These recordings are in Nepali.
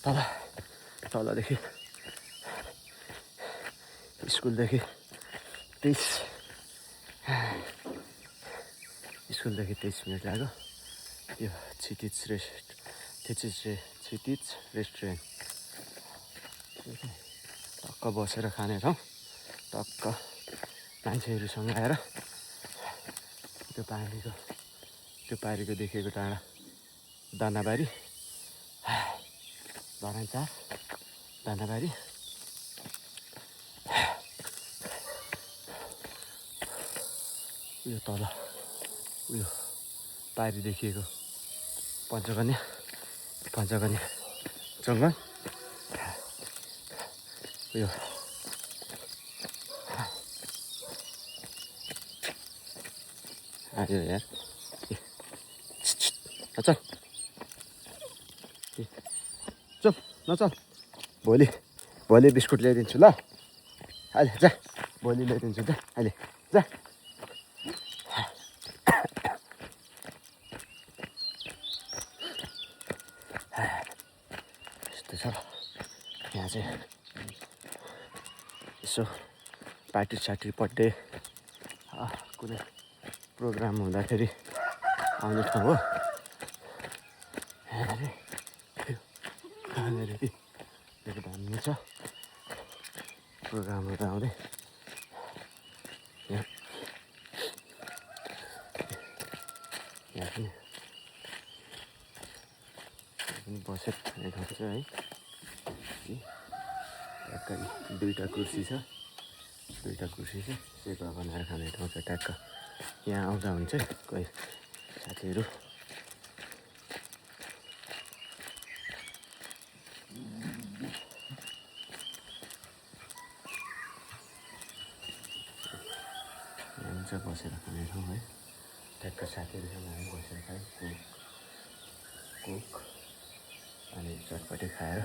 तलदेखि स्कुलदेखि 23 मिनट लाग्यो। यो क्षितिज रेस्टुरेन्ट टक्क बसेर खाने ठाउँ, टक्क मान्छेहरूसँग आएर त्यो पारीको देखेको टाढा दानाबारी, धरानचार दानाबारी, यो तल उयो पारी देखिएको पञ्चकन्या जङ्गल, यो आयो यार चल नचल भोलि बिस्कुट ल्याइदिन्छु ल, अहिले जा, भोलि ल्याइदिन्छु जा, अहिले जा। यस्तो छ यहाँ चाहिँ, यसो पार्टी सार्टी बर्थडे कुनै प्रोग्राम हुँदाखेरि आउने ठाउँ हो। यहाँनिर दामी छ प्रोग्रामहरू आउँदै। यहाँ पनि बसेर खाने ठाउँ छ है। दुईवटा कुर्सी छ, सेवा बनाएर खाने ठाउँ छ ट्याक्क। यहाँ आउँदा हुन्छ कोही साथीहरू। यहाँ बसेर खाने ठाउँ है, ट्याक्क साथीहरूसँग हामी बसेर खायौँ कोक अनि चटपटे खाएर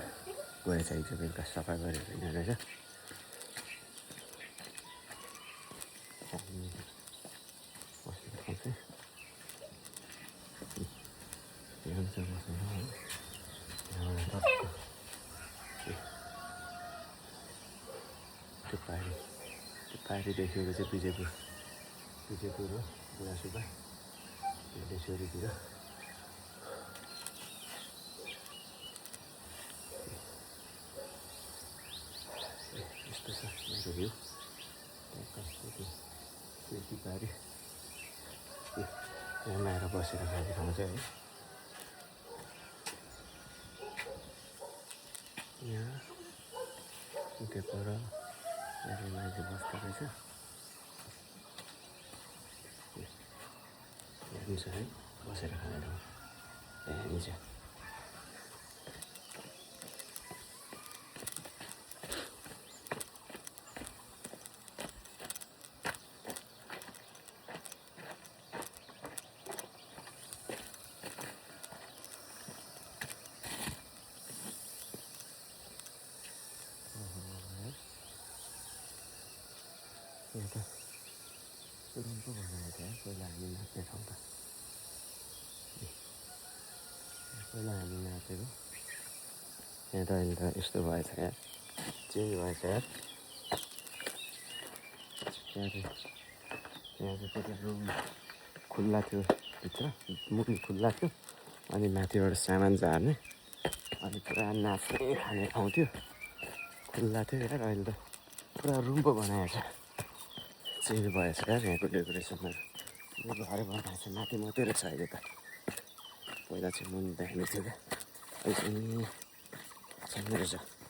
गएछ। हिजो बेलुका सफा गरेर हिँडेर रहेछ। बसेर खान्छ यहाँ चाहिँ बस्नु है। यहाँबाट त्यो पारी देखेको चाहिँ विजयपुर हो, बुढासुब्बा डेस्योरीतिर। यस्तो छ मेरो भ्यू, त्यो पारी यहाँ आएर बसेर खाने ठाउँ चाहिँ है। यहाँ त्यो पर मान्छे बस्दो रहेछ, यहाँ छ है बसेर खाने ठाउँ यहाँ छ। यहाँ त रुम पो बनाएको थियो है पहिला हामी नाच्ने ठाउँ त। पहिला हामी नाचेको यहाँ त अहिले त यस्तो भएछ यार, चेन्ज भएछ यार। यहाँ चाहिँ पहिला रुम खुल्ला थियो, भित्र मुखी खुल्ला थियो, अनि माथिबाट सामान झार्ने अनि पुरा नाच्ने खाने ठाउँ थियो, खुल्ला थियो यार। अहिले त पुरा रुम पो बनाएको छ, चेन्ज भएछ यार यहाँको डेकोरेसनहरू। घरै बनाएको छ, माथि मात्रै रहेछ अहिले त। पहिला चाहिँ मुनि दामी थियो क्या, अहिले चाहिँ सानो रहेछ।